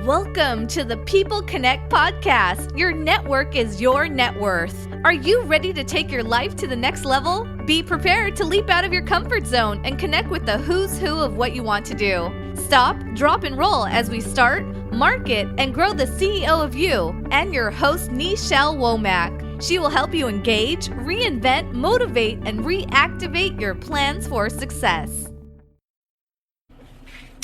Welcome to the People Connect podcast. Your network is your net worth. Are you ready to take your life to the next level? Be prepared to leap out of your comfort zone and connect with the who's who of what you want to do. Stop, drop, and roll as we start, market, and grow the CEO of you and your host, Nichelle Womack. She will help you engage, reinvent, motivate, and reactivate your plans for success.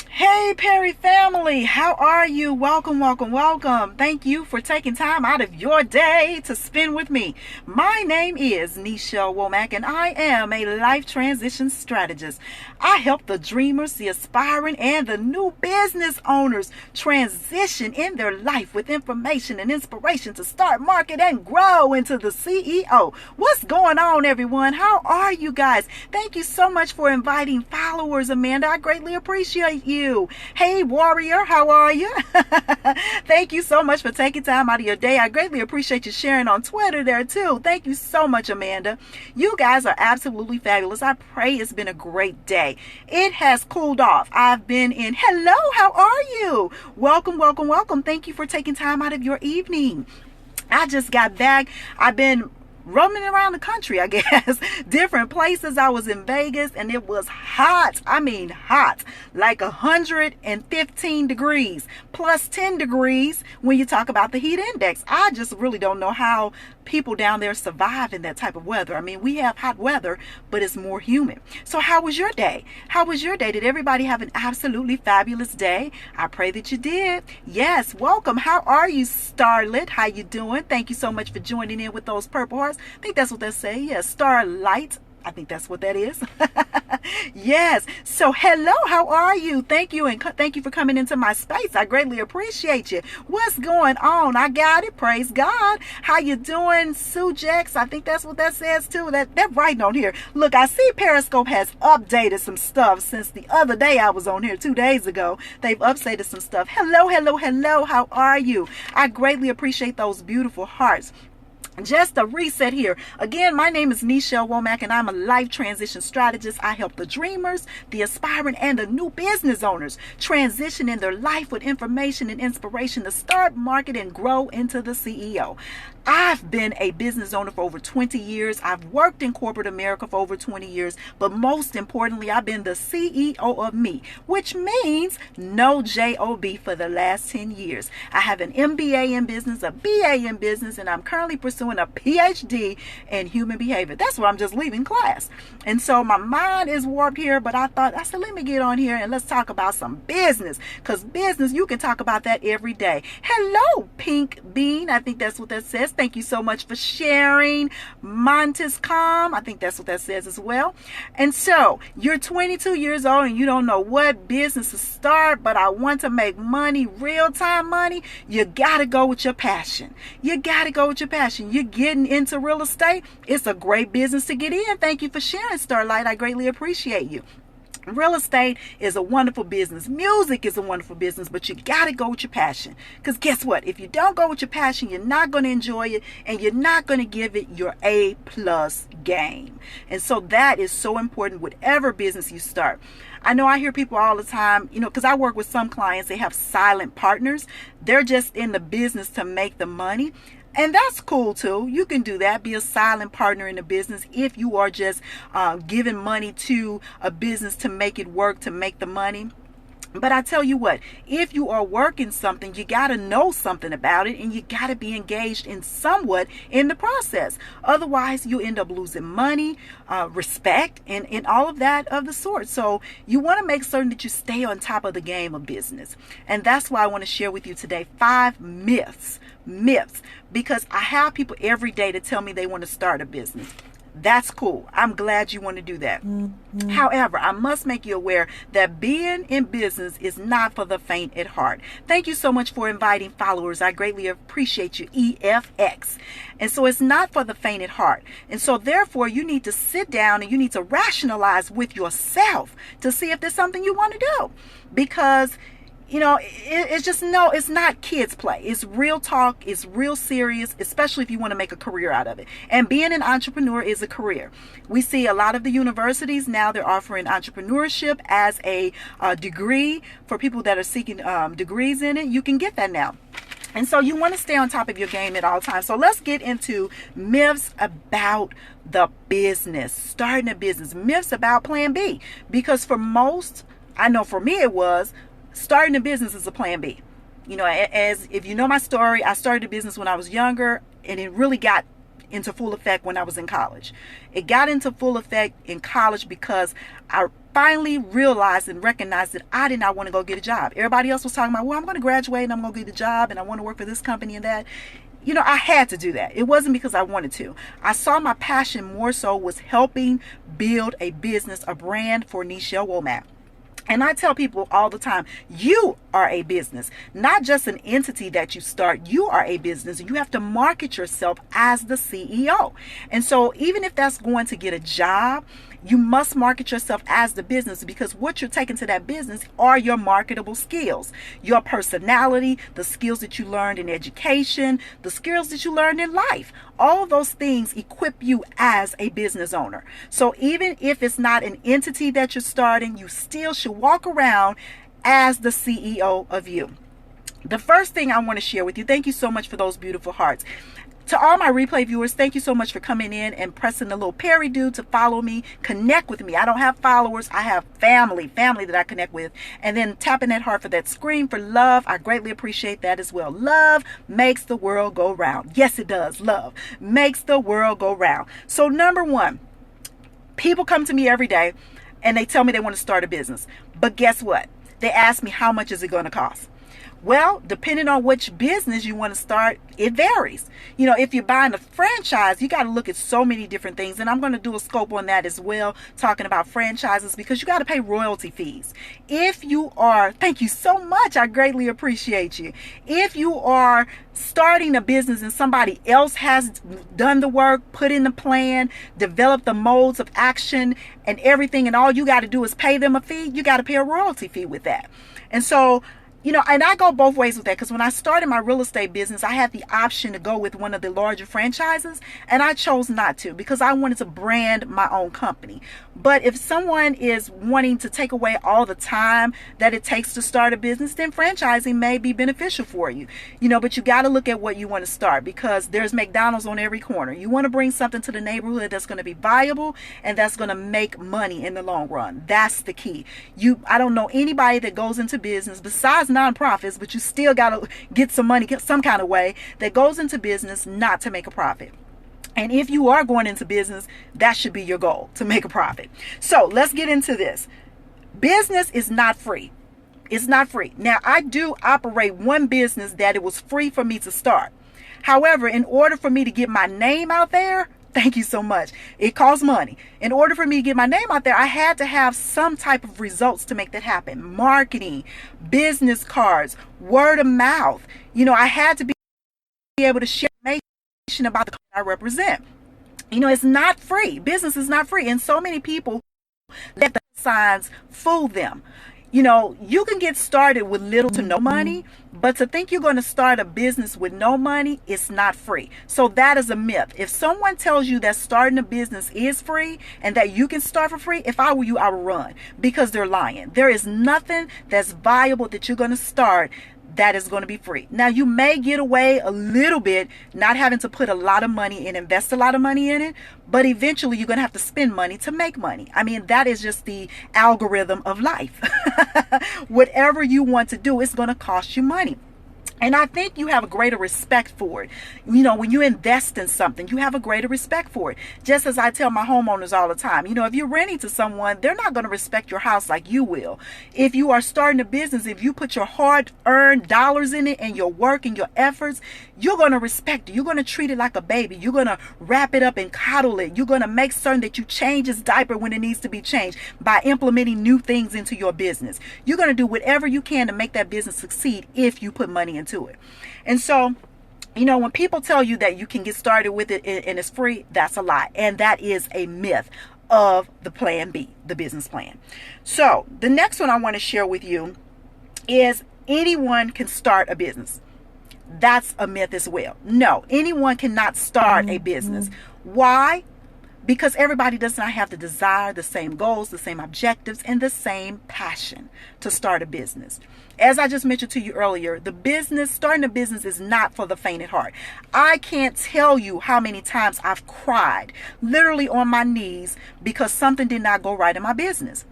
Hey Perry family, how are you? Welcome. Thank you for taking time out of your day to spend with me. My name is Nichelle Womack and I am a life transition strategist. I help the dreamers, the aspiring, and the new business owners transition in their life with information and inspiration to start, market, and grow into the CEO. What's going on, everyone? How are you guys? Thank you so much for inviting followers, Amanda. I greatly appreciate you. Hey warrior, how are you? Thank you so much for taking time out of your day. I greatly appreciate you sharing on Twitter there too. Thank you so much, Amanda. You guys are absolutely fabulous. I pray it's been a great day. It has cooled off. I've been in. Hello, how are you? Welcome. Thank you for taking time out of your evening. I just got back. I've been roaming around the country, I guess, different places. I was in Vegas and it was hot. I mean hot, like 115 degrees plus 10 degrees when you talk about the heat index. I just really don't know how people down there survive in that type of weather. I mean, we have hot weather, but it's more humid. So how was your day? Did everybody have an absolutely fabulous day? I pray that you did. Yes, welcome. How are you, Starlit? How you doing? Thank you so much for joining in with those purple hearts. I think that's what they say. Yes, Starlight. I think that's what that is. Yes. So hello, how are you? Thank you, and thank you for coming into my space. I greatly appreciate you. What's going on? I got it. Praise God. How you doing, Sujex? I think that's what that says too. That writing on here. Look, I see Periscope has updated some stuff since the other day I was on here 2 days ago. They've updated some stuff. Hello. How are you? I greatly appreciate those beautiful hearts. Just a reset here. Again, my name is Nichelle Womack and I'm a life transition strategist. I help the dreamers, the aspiring, and the new business owners transition in their life with information and inspiration to start, market, and grow into the CEO. I've been a business owner for over 20 years. I've worked in corporate America for over 20 years, but most importantly, I've been the CEO of me, which means no job for the last 10 years. I have an MBA in business, a BA in business, and I'm currently pursuing a PhD in human behavior. That's why I'm just leaving class. And so my mind is warped here, but I said, let me get on here and let's talk about some business, because business, you can talk about that every day. Hello, Pink Bean. I think that's what that says. Thank you so much for sharing. Montes Com, I think that's what that says as well. And so you're 22 years old and you don't know what business to start, but I want to make money, real-time money. You got to go with your passion. You're getting into real estate. It's a great business to get in. Thank you for sharing, Starlight. I greatly appreciate you. Real estate is a wonderful business. Music is a wonderful business, but you got to go with your passion. Because guess what? If you don't go with your passion, you're not going to enjoy it and you're not going to give it your A+ game. And so that is so important, whatever business you start. I know I hear people all the time, because I work with some clients, they have silent partners. They're just in the business to make the money. And that's cool too. You can do that. Be a silent partner in a business if you are just giving money to a business to make it work, to make the money. But I tell you what, if you are working something, you got to know something about it and you got to be engaged in somewhat in the process. Otherwise, you end up losing money, respect, and all of that of the sort. So you want to make certain that you stay on top of the game of business. And that's why I want to share with you today 5 myths, because I have people every day that tell me they want to start a business. That's cool. I'm glad you want to do that. Mm-hmm. However, I must make you aware that being in business is not for the faint at heart. Thank you so much for inviting followers. I greatly appreciate you, EFX. And so it's not for the faint at heart. And so therefore, you need to sit down and you need to rationalize with yourself to see if there's something you want to do. Because It's just, no, it's not kids play. It's real talk. It's real serious, especially if you want to make a career out of it. And being an entrepreneur is a career. We see a lot of the universities now, they're offering entrepreneurship as a degree for people that are seeking degrees in it. You can get that now. And so you want to stay on top of your game at all times. So let's get into myths about the business, starting a business, myths about plan B. Because for most, I know for me it was, starting a business is a plan B. As if you know my story, I started a business when I was younger, and it really got into full effect when I was in college. It got into full effect in college because I finally realized and recognized that I did not want to go get a job. Everybody else was talking about, well, I'm going to graduate and I'm going to get a job and I want to work for this company and that. I had to do that. It wasn't because I wanted to. I saw my passion more so was helping build a business, a brand for Nichelle Womack. And I tell people all the time, you are a business, not just an entity that you start. You are a business, and you have to market yourself as the CEO. And so even if that's going to get a job, you must market yourself as the business, because what you're taking to that business are your marketable skills, your personality, the skills that you learned in education, the skills that you learned in life. All of those things equip you as a business owner. So even if it's not an entity that you're starting, you still should walk around as the CEO of you. The first thing I want to share with you, thank you so much for those beautiful hearts. To all my replay viewers, thank you so much for coming in and pressing the little Perry do to follow me, connect with me. I don't have followers. I have family that I connect with. And then tapping that heart for that screen for love. I greatly appreciate that as well. Love makes the world go round. Yes, it does. Love makes the world go round. So number one, people come to me every day and they tell me they want to start a business. But guess what? They ask me, how much is it going to cost? Well, depending on which business you want to start, it varies. If you're buying a franchise, you got to look at so many different things. And I'm going to do a scope on that as well, talking about franchises, because you got to pay royalty fees. Thank you so much. I greatly appreciate you. If you are starting a business and somebody else has done the work, put in the plan, developed the modes of action and everything, and all you got to do is pay them a fee, you got to pay a royalty fee with that. And so, and I go both ways with that, because when I started my real estate business, I had the option to go with one of the larger franchises, and I chose not to because I wanted to brand my own company. But if someone is wanting to take away all the time that it takes to start a business, then franchising may be beneficial for you. But you got to look at what you want to start, because there's McDonald's on every corner. You want to bring something to the neighborhood that's going to be viable and that's going to make money in the long run. That's the key. I don't know anybody that goes into business besides nonprofits, but you still got to get some money some kind of way, that goes into business not to make a profit. And if you are going into business, that should be your goal, to make a profit. So let's get into this. Business is not free. It's not free. Now, I do operate one business that it was free for me to start. However, in order for me to get my name out there, thank you so much, it costs money. In order for me to get my name out there, I had to have some type of results to make that happen. Marketing, business cards, word of mouth. I had to be able to share information about the company I represent. It's not free. Business is not free. And so many people let the signs fool them. You can get started with little to no money, but to think you're going to start a business with no money, it's not free. So that is a myth. If someone tells you that starting a business is free and that you can start for free, if I were you, I would run, because they're lying. There is nothing that's viable that you're going to start that is going to be free. Now, you may get away a little bit not having to put a lot of money and invest a lot of money in it, but eventually you're going to have to spend money to make money. I mean, that is just the algorithm of life. Whatever you want to do, it's going to cost you money. And I think you have a greater respect for it. When you invest in something, you have a greater respect for it. Just as I tell my homeowners all the time, if you're renting to someone, they're not going to respect your house like you will. If you are starting a business, if you put your hard-earned dollars in it and your work and your efforts, you're going to respect it. You're going to treat it like a baby. You're going to wrap it up and coddle it. You're going to make certain that you change its diaper when it needs to be changed by implementing new things into your business. You're going to do whatever you can to make that business succeed if you put money into it. And so, when people tell you that you can get started with it and it's free, that's a lie. And that is a myth of the plan B, the business plan. So the next one I want to share with you is anyone can start a business. That's a myth as well. No, anyone cannot start a business. Why? Because everybody does not have the desire, the same goals, the same objectives, and the same passion to start a business. As I just mentioned to you earlier, starting a business is not for the faint at heart. I can't tell you how many times I've cried, literally on my knees, because something did not go right in my business.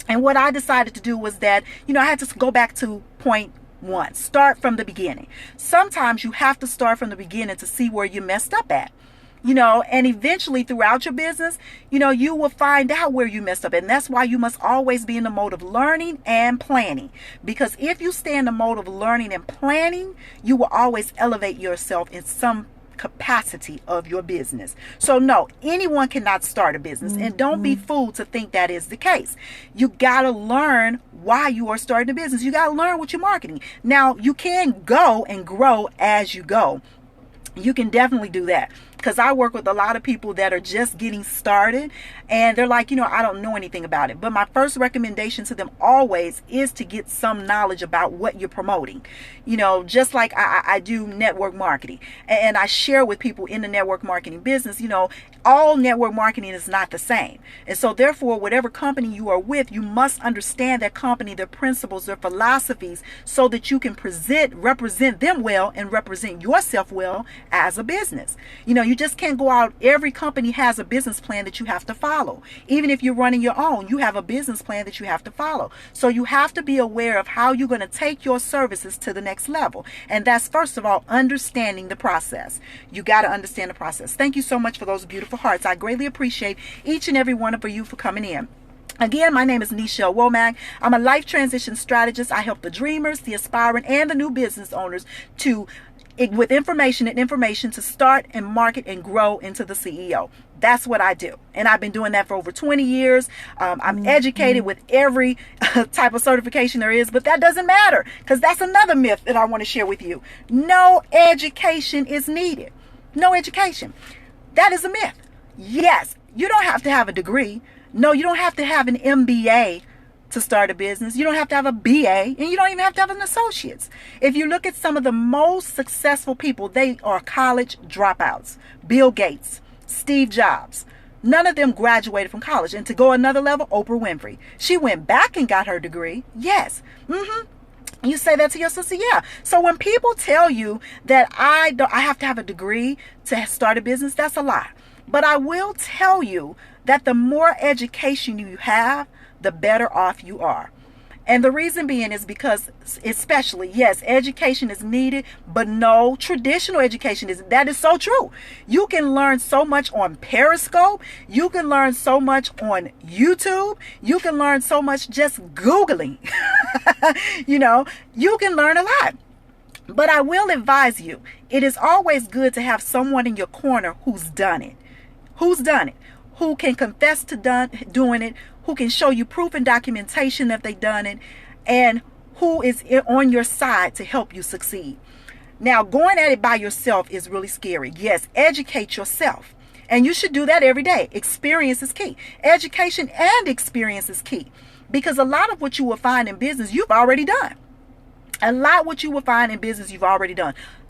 And what I decided to do was that, I had to go back to point one. Start from the beginning. Sometimes you have to start from the beginning to see where you messed up at. And eventually throughout your business, you will find out where you messed up. And that's why you must always be in the mode of learning and planning. Because if you stay in the mode of learning and planning, you will always elevate yourself in some capacity of your business. So no, anyone cannot start a business, and don't be fooled to think that is the case. You got to learn why you are starting a business. You got to learn what you're marketing. Now, you can go and grow as you go. You can definitely do that, because I work with a lot of people that are just getting started and they're like, I don't know anything about it. But my first recommendation to them always is to get some knowledge about what you're promoting. Just like I do network marketing, and I share with people in the network marketing business, all network marketing is not the same. And so therefore, whatever company you are with, you must understand that company, their principles, their philosophies, so that you can represent them well and represent yourself well as a business. You just can't go out. Every company has a business plan that you have to follow. Even if you're running your own, you have a business plan that you have to follow. So you have to be aware of how you're going to take your services to the next level. And that's, first of all, understanding the process. You got to understand the process. Thank you so much for those beautiful hearts. I greatly appreciate each and every one of you for coming in. Again, my name is Nichelle Womack. I'm a life transition strategist. I help the dreamers, the aspiring, and the new business owners with information to start and market and grow into the CEO. That's what I do. And I've been doing that for over 20 years. I'm educated with every type of certification there is, but that doesn't matter, because that's another myth that I want to share with you. No education is needed. No education. That is a myth. Yes, you don't have to have a degree. No, you don't have to have an MBA to start a business. You don't have to have a BA, and you don't even have to have an associate's. If you look at some of the most successful people, they are college dropouts. Bill Gates, Steve Jobs. None of them graduated from college. And to go another level, Oprah Winfrey. She went back and got her degree. Yes. You say that to your sister? Yeah. So when people tell you that I have to have a degree to start a business, that's a lie. But I will tell you that the more education you have, the better off you are. And the reason being is because, especially, yes, education is needed, but no, traditional education is. That is so true. You can learn so much on Periscope. You can learn so much on YouTube. You can learn so much just Googling. You can learn a lot. But I will advise you, it is always good to have someone in your corner who's done it. Who can confess to doing it, who can show you proof and documentation that they've done it, and who is on your side to help you succeed. Now, going at it by yourself is really scary. Yes, educate yourself. And you should do that every day. Experience is key. Education and experience is key. Because a lot of what you will find in business, you've already done.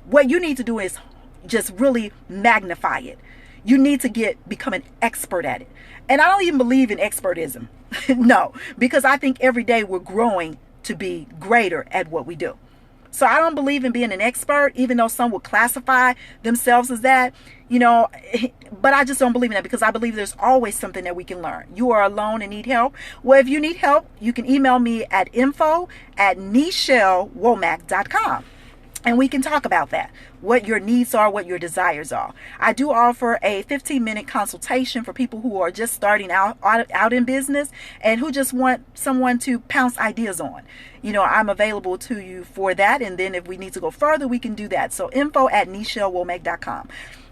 What you need to do is just really magnify it. You need to become an expert at it. And I don't even believe in expertism. No, because I think every day we're growing to be greater at what we do. So I don't believe in being an expert, even though some will classify themselves as that, but I just don't believe in that, because I believe there's always something that we can learn. You are alone and need help. Well, if you need help, you can email me at info@NichelleWomack.com. And we can talk about that, what your needs are, what your desires are. I do offer a 15-minute consultation for people who are just starting out in business and who just want someone to pounce ideas on. I'm available to you for that. And then if we need to go further, we can do that. So info@NichelleWomack.com.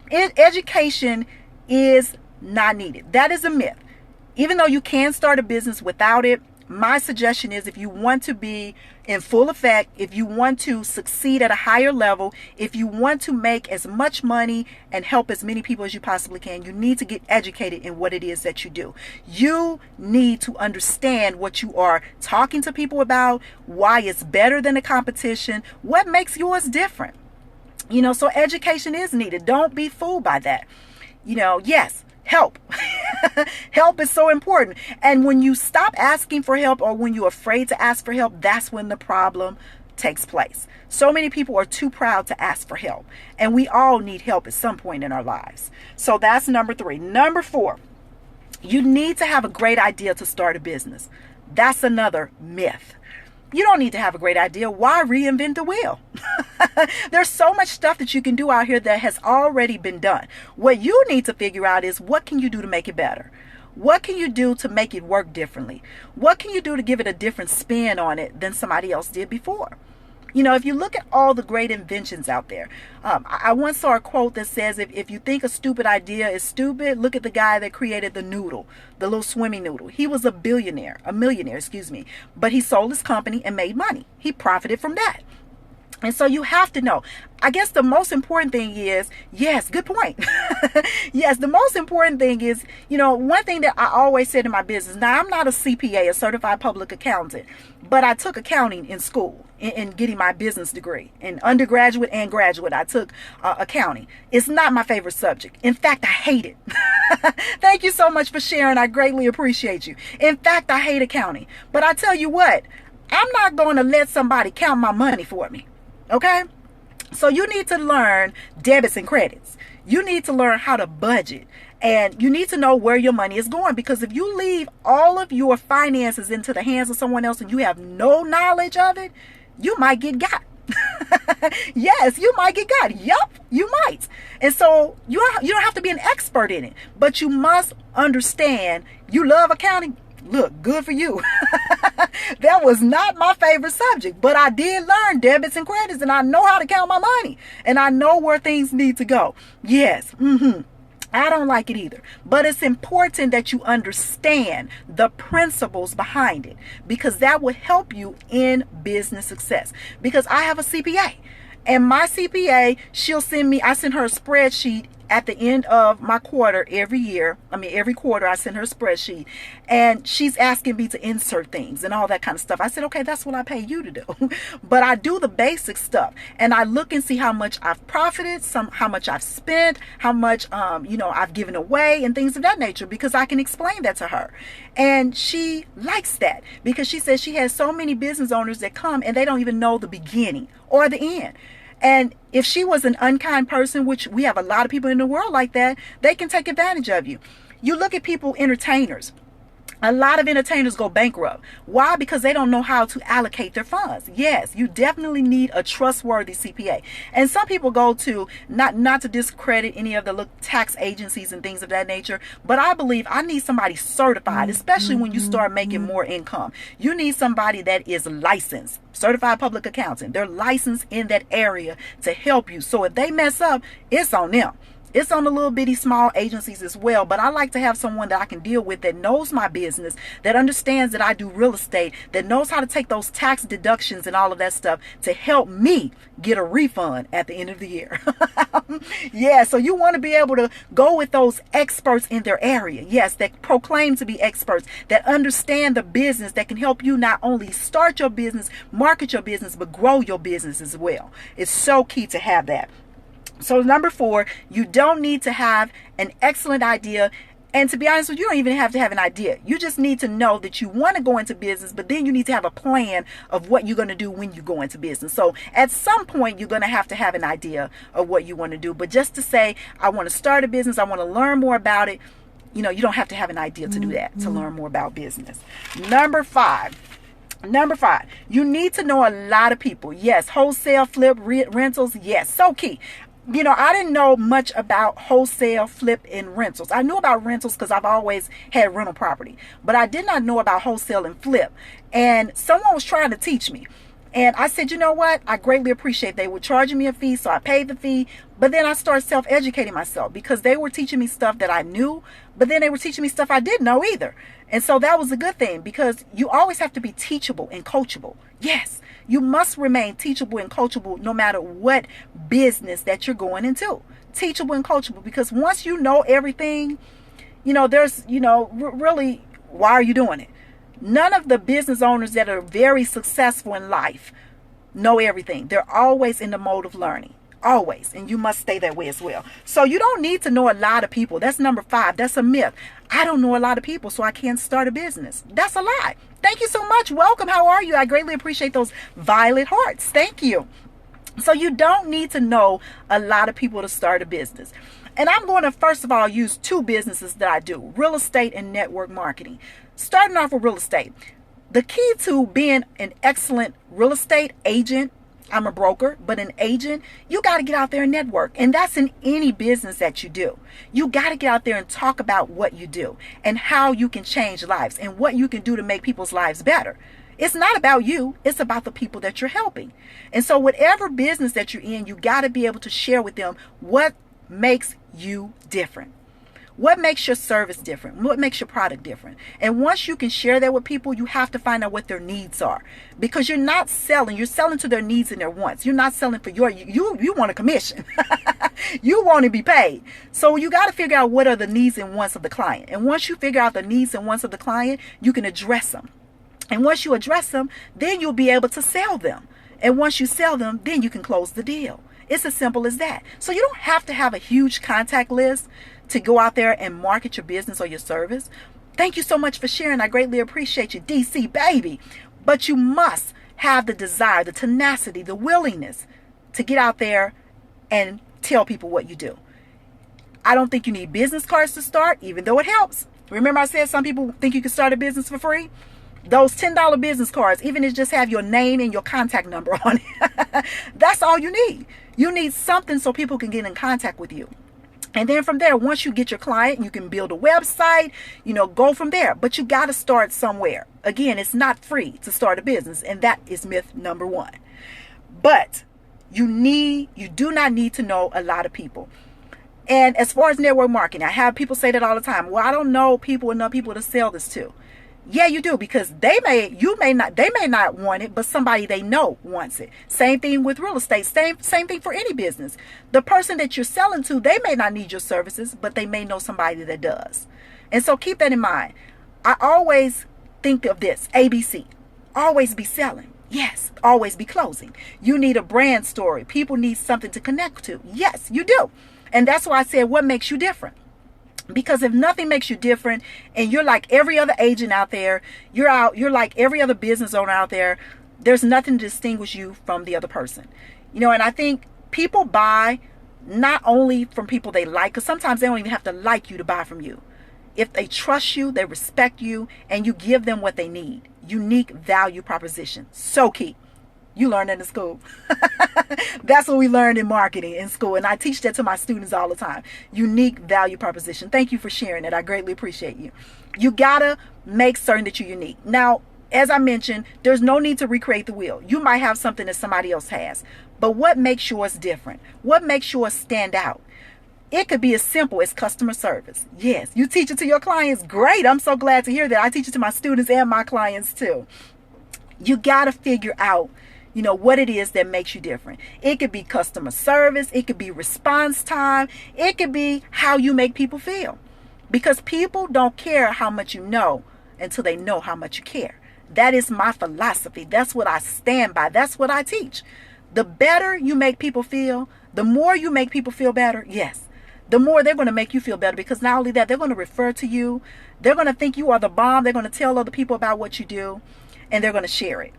Education is not needed. That is a myth. Even though you can start a business without it, my suggestion is, if you want to be in full effect. If you want to succeed at a higher level, if you want to make as much money and help as many people as you possibly can, you need to get educated in what it is that you do. You need to understand what you are talking to people about, why it's better than the competition, what makes yours different. So education is needed. Don't be fooled by that. Yes, help. Help is so important. And when you stop asking for help, or when you're afraid to ask for help, that's when the problem takes place. So many people are too proud to ask for help, and we all need help at some point in our lives. So that's number 3. Number 4, you need to have a great idea to start a business. That's another myth. You don't need to have a great idea. Why reinvent the wheel? There's so much stuff that you can do out here that has already been done. What you need to figure out is, what can you do to make it better? What can you do to make it work differently? What can you do to give it a different spin on it than somebody else did before? If you look at all the great inventions out there, I once saw a quote that says, if you think a stupid idea is stupid, look at the guy that created the noodle, the little swimming noodle. He was a millionaire, but he sold his company and made money. He profited from that. And so you have to know. I guess the most important thing is, yes, good point. Yes, the most important thing is, one thing that I always said in my business. Now, I'm not a CPA, a certified public accountant, but I took accounting in school in getting my business degree. In undergraduate and graduate, I took accounting. It's not my favorite subject. In fact, I hate it. Thank you so much for sharing. I greatly appreciate you. In fact, I hate accounting. But I tell you what, I'm not going to let somebody count my money for me. Okay? So you need to learn debits and credits. You need to learn how to budget. And you need to know where your money is going, because if you leave all of your finances into the hands of someone else and you have no knowledge of it, you might get got. Yes, you might get got. Yup, you might. And so you don't have to be an expert in it, but you must understand. You love accounting? Look, good for you. That was not my favorite subject, but I did learn debits and credits, and I know how to count my money, and I know where things need to go. Yes. I don't like it either, but it's important that you understand the principles behind it, because that will help you in business success. Because I have a CPA, and my CPA, I send her a spreadsheet at the end of my quarter every quarter I send her a spreadsheet, and she's asking me to insert things and all that kind of stuff. I said, okay, that's what I pay you to do. But I do the basic stuff, and I look and see how much I've profited, how much I've spent, how much I've given away, and things of that nature, because I can explain that to her. And she likes that, because she says she has so many business owners that come and they don't even know the beginning or the end. And if she was an unkind person, which we have a lot of people in the world like that, they can take advantage of you. You look at people, entertainers. A lot of entertainers go bankrupt. Why? Because they don't know how to allocate their funds. Yes, you definitely need a trustworthy CPA. And some people go to, not to discredit any of the tax agencies and things of that nature, but I believe I need somebody certified, especially when you start making more income. You need somebody that is licensed, certified public accountant. They're licensed in that area to help you. So if they mess up, it's on them. It's on the little bitty small agencies as well, but I like to have someone that I can deal with that knows my business, that understands that I do real estate, that knows how to take those tax deductions and all of that stuff to help me get a refund at the end of the year. Yeah, so you want to be able to go with those experts in their area. Yes, that proclaim to be experts, that understand the business, that can help you not only start your business, market your business, but grow your business as well. It's so key to have that. So number 4, you don't need to have an excellent idea. And to be honest with you, you don't even have to have an idea. You just need to know that you want to go into business, but then you need to have a plan of what you're going to do when you go into business. So at some point, you're going to have an idea of what you want to do. But just to say, I want to start a business, I want to learn more about it, you don't have to have an idea to do that, to learn more about business. Number 5, you need to know a lot of people. Yes, wholesale, flip, rentals. Yes, so key. I didn't know much about wholesale, flip, and rentals. I knew about rentals because I've always had rental property, but I did not know about wholesale and flip. And someone was trying to teach me. And I said, you know what? I greatly appreciate they were charging me a fee, so I paid the fee. But then I started self-educating myself, because they were teaching me stuff that I knew, but then they were teaching me stuff I didn't know either. And so that was a good thing, because you always have to be teachable and coachable. Yes, You must remain teachable and coachable no matter what business that you're going into. Teachable and coachable, because once you know everything, there's, really, why are you doing it? None of the business owners that are very successful in life know everything. They're always in the mode of learning. Always. And you must stay that way as well. So you don't need to know a lot of people. That's number 5. That's a myth. I don't know a lot of people, so I can't start a business. That's a lie. Thank you so much. Welcome. How are you? I greatly appreciate those violet hearts. Thank you. So you don't need to know a lot of people to start a business. And I'm going to, first of all, use 2 businesses that I do: real estate and network marketing. Starting off with real estate. The key to being an excellent real estate agent, I'm a broker, but an agent, you got to get out there and network. And that's in any business that you do. You got to get out there and talk about what you do and how you can change lives and what you can do to make people's lives better. It's not about you. It's about the people that you're helping. And so whatever business that you're in, you got to be able to share with them what makes you different. What makes your service different? What makes your product different? And once you can share that with people, you have to find out what their needs are. Because you're not selling. You're selling to their needs and their wants. You're not selling for you want a commission. You want to be paid. So you got to figure out what are the needs and wants of the client. And once you figure out the needs and wants of the client, you can address them. And once you address them, then you'll be able to sell them. And once you sell them, then you can close the deal. It's as simple as that. So you don't have to have a huge contact list to go out there and market your business or your service. Thank you so much for sharing. I greatly appreciate you, DC baby. But you must have the desire, the tenacity, the willingness to get out there and tell people what you do. I don't think you need business cards to start, even though it helps. Remember I said some people think you can start a business for free? Those $10 business cards, even if it just have your name and your contact number on it, that's all you need. You need something so people can get in contact with you. And then from there, once you get your client, you can build a website, go from there. But you got to start somewhere. Again, it's not free to start a business. And that is myth number 1. But you do not need to know a lot of people. And as far as network marketing, I have people say that all the time. Well, I don't know enough people to sell this to. Yeah, you do, because they may not want it, but somebody they know wants it. Same thing with real estate. Same thing for any business. The person that you're selling to, they may not need your services, but they may know somebody that does. And so keep that in mind. I always think of this, ABC. Always be selling. Yes, always be closing. You need a brand story. People need something to connect to. Yes, you do. And that's why I said, what makes you different? Because if nothing makes you different and you're like every other agent out there, you're like every other business owner out there, there's nothing to distinguish you from the other person. And I think people buy not only from people they like, because sometimes they don't even have to like you to buy from you. If they trust you, they respect you, and you give them what they need. Unique value proposition. So key. You learn that in school. That's what we learned in marketing in school. And I teach that to my students all the time. Unique value proposition. Thank you for sharing it. I greatly appreciate you. You gotta make certain that you're unique. Now, as I mentioned, there's no need to recreate the wheel. You might have something that somebody else has. But what makes yours different? What makes yours stand out? It could be as simple as customer service. Yes, you teach it to your clients. Great. I'm so glad to hear that. I teach it to my students and my clients too. You gotta figure out what it is that makes you different. It could be customer service. It could be response time. It could be how you make people feel. Because people don't care how much you know until they know how much you care. That is my philosophy. That's what I stand by. That's what I teach. The better you make people feel, the more you make people feel better, yes, the more they're going to make you feel better. Because not only that, they're going to refer to you. They're going to think you are the bomb. They're going to tell other people about what you do, and they're going to share it.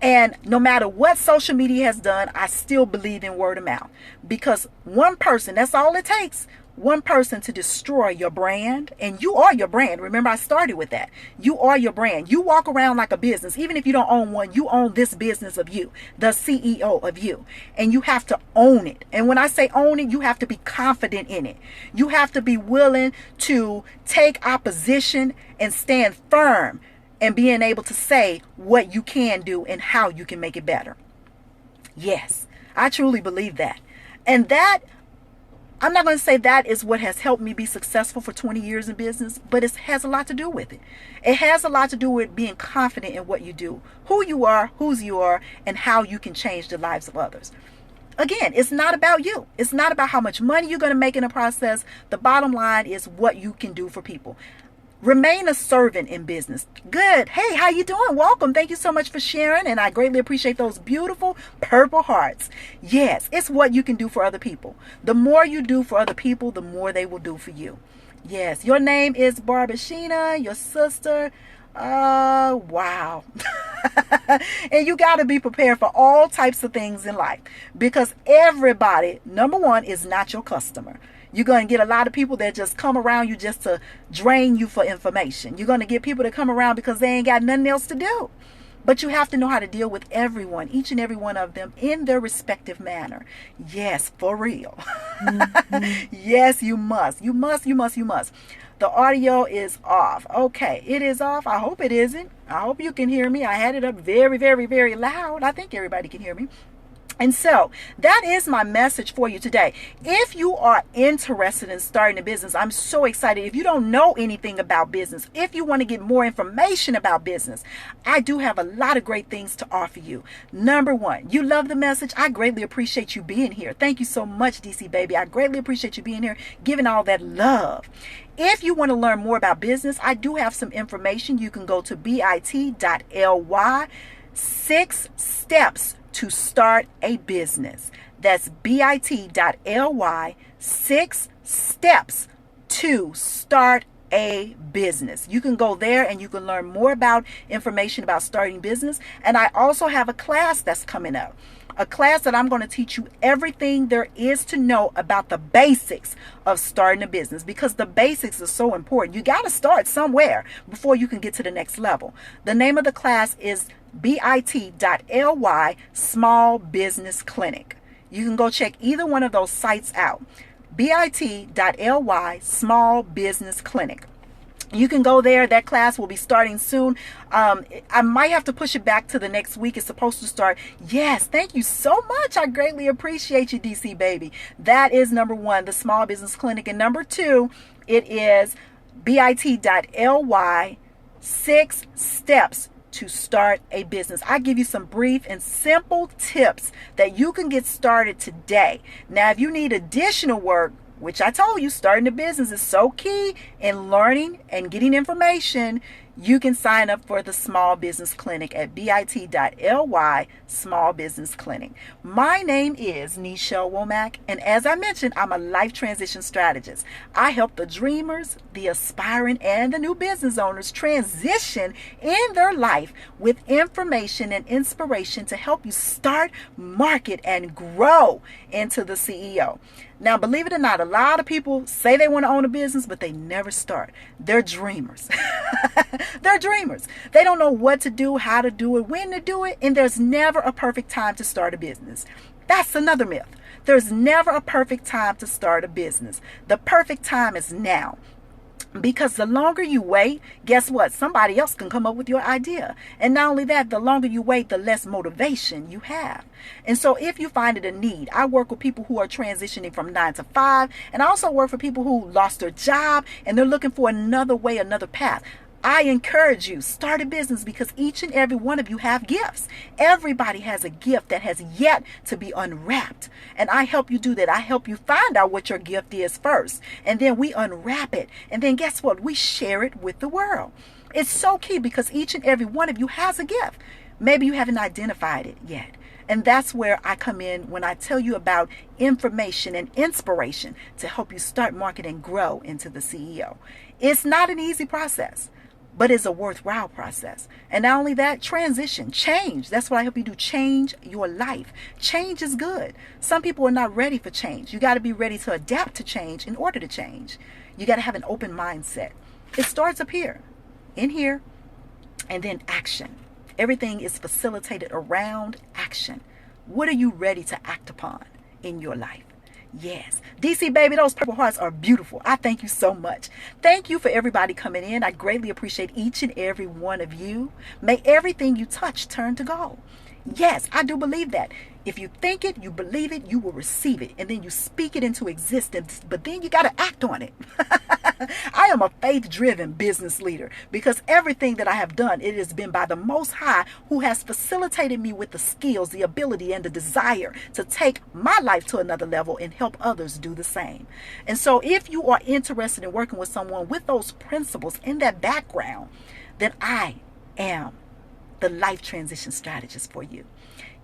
And no matter what social media has done, I still believe in word of mouth. Because one person, that's all it takes. One person to destroy your brand. And you are your brand. Remember, I started with that. You are your brand. You walk around like a business. Even if you don't own one, you own this business of you. The CEO of you. And you have to own it. And when I say own it, you have to be confident in it. You have to be willing to take opposition and stand firm. And being able to say what you can do and how you can make it better. Yes, I truly believe that. And that I'm not going to say that is what has helped me be successful for 20 years in business, but it has a lot to do with it. It has a lot to do with being confident in what you do, who you are, whose you are, and how you can change the lives of others. Again, it's not about you. It's not about how much money you're going to make in the process. The bottom line is what you can do for people. Remain a servant in business. Good. Hey, how you doing? Welcome. Thank you so much for sharing. And I greatly appreciate those beautiful purple hearts. Yes, it's what you can do for other people. The more you do for other people, the more they will do for you. Yes, your name is Barbara Sheena, your sister. Wow. And you got to be prepared for all types of things in life, because everybody, number one, is not your customer. You're going to get a lot of people that just come around you just to drain you for information. You're going to get people that come around because they ain't got nothing else to do. But you have to know how to deal with everyone, each and every one of them, in their respective manner. Yes, for real. Mm-hmm. Yes, you must. You must. The audio is off. Okay, it is off. I hope it isn't. I hope you can hear me. I had it up very, very, very loud. I think everybody can hear me. And so that is my message for you today. If you are interested in starting a business, I'm so excited. If you don't know anything about business, if you want to get more information about business, I do have a lot of great things to offer you. Number one, you love the message. I greatly appreciate you being here. Thank you so much, DC Baby. I greatly appreciate you being here, giving all that love. If you want to learn more about business, I do have some information. You can go to bit.ly, 6 steps to start a business. That's bit.ly, 6 steps to start a business. You can go there and you can learn more about information about starting business. And I also have a class that's coming up. A class that I'm going to teach you everything there is to know about the basics of starting a business, because the basics are so important. You got to start somewhere before you can get to the next level. The name of the class is bit.ly Small Business Clinic. You can go check either one of those sites out. bit.ly Small Business Clinic. You can go there. That class will be starting soon. I might have to push it back to the next week. It's supposed to start. Yes, thank you so much. I greatly appreciate you, DC Baby. That is number one, the Small Business Clinic. And number two, it is bit.ly 6 steps to start a business. I give you some brief and simple tips that you can get started today. Now, if you need additional work, which I told you, starting a business is so key in learning and getting information, you can sign up for the Small Business Clinic at bit.ly Small Business Clinic. My name is Nichelle Womack, and as I mentioned, I'm a life transition strategist. I help the dreamers, the aspiring, and the new business owners transition in their life with information and inspiration to help you start, market, and grow into the CEO. Now, believe it or not, a lot of people say they want to own a business, but they never start. They're dreamers. They're dreamers. They don't know what to do, how to do it, when to do it, and there's never a perfect time to start a business. That's another myth. There's never a perfect time to start a business. The perfect time is now. Because the longer you wait, guess what? Somebody else can come up with your idea. And not only that, the longer you wait, the less motivation you have. And so if you find it a need, I work with people who are transitioning from 9 to 5. And I also work for people who lost their job and they're looking for another way, another path. I encourage you, start a business, because each and every one of you have gifts. Everybody has a gift that has yet to be unwrapped. And I help you do that. I help you find out what your gift is first. And then we unwrap it. And then guess what? We share it with the world. It's so key because each and every one of you has a gift. Maybe you haven't identified it yet. And that's where I come in when I tell you about information and inspiration to help you start, market, and grow into the CEO. It's not an easy process, but it's a worthwhile process. And not only that, transition, change. That's what I help you do. Change your life. Change is good. Some people are not ready for change. You got to be ready to adapt to change in order to change. You got to have an open mindset. It starts up here, in here, and then action. Everything is facilitated around action. What are you ready to act upon in your life? Yes. DC Baby, those purple hearts are beautiful. I thank you so much. Thank you for everybody coming in. I greatly appreciate each and every one of you. May everything you touch turn to gold. Yes, I do believe that. If you think it, you believe it, you will receive it. And then you speak it into existence. But then you got to act on it. I am a faith-driven business leader because everything that I have done, it has been by the Most High who has facilitated me with the skills, the ability, and the desire to take my life to another level and help others do the same. And so if you are interested in working with someone with those principles in that background, then I am the life transition strategist for you.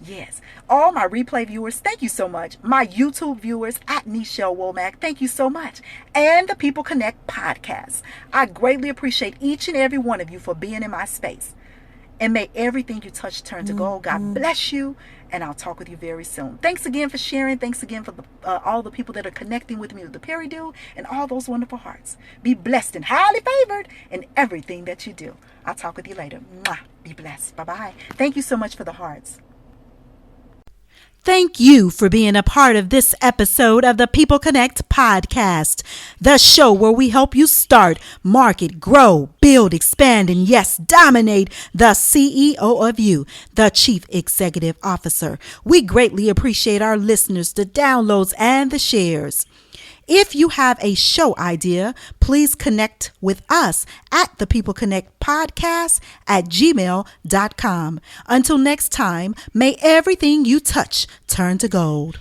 Yes. All my replay viewers, thank you so much. My YouTube viewers at Nichelle Womack, thank you so much. And the People Connect podcast. I greatly appreciate each and every one of you for being in my space. And may everything you touch turn to gold. God bless you. And I'll talk with you very soon. Thanks again for sharing. Thanks again for all the people that are connecting with me with the Perry Do and all those wonderful hearts. Be blessed and highly favored in everything that you do. I'll talk with you later. Mwah. Be blessed. Bye-bye. Thank you so much for the hearts. Thank you for being a part of this episode of the People Connect podcast, the show where we help you start, market, grow, build, expand, and yes, dominate the CEO of you, the Chief Executive Officer. We greatly appreciate our listeners, the downloads, and the shares. If you have a show idea, please connect with us at the People Connect podcast at gmail.com. Until next time, may everything you touch turn to gold.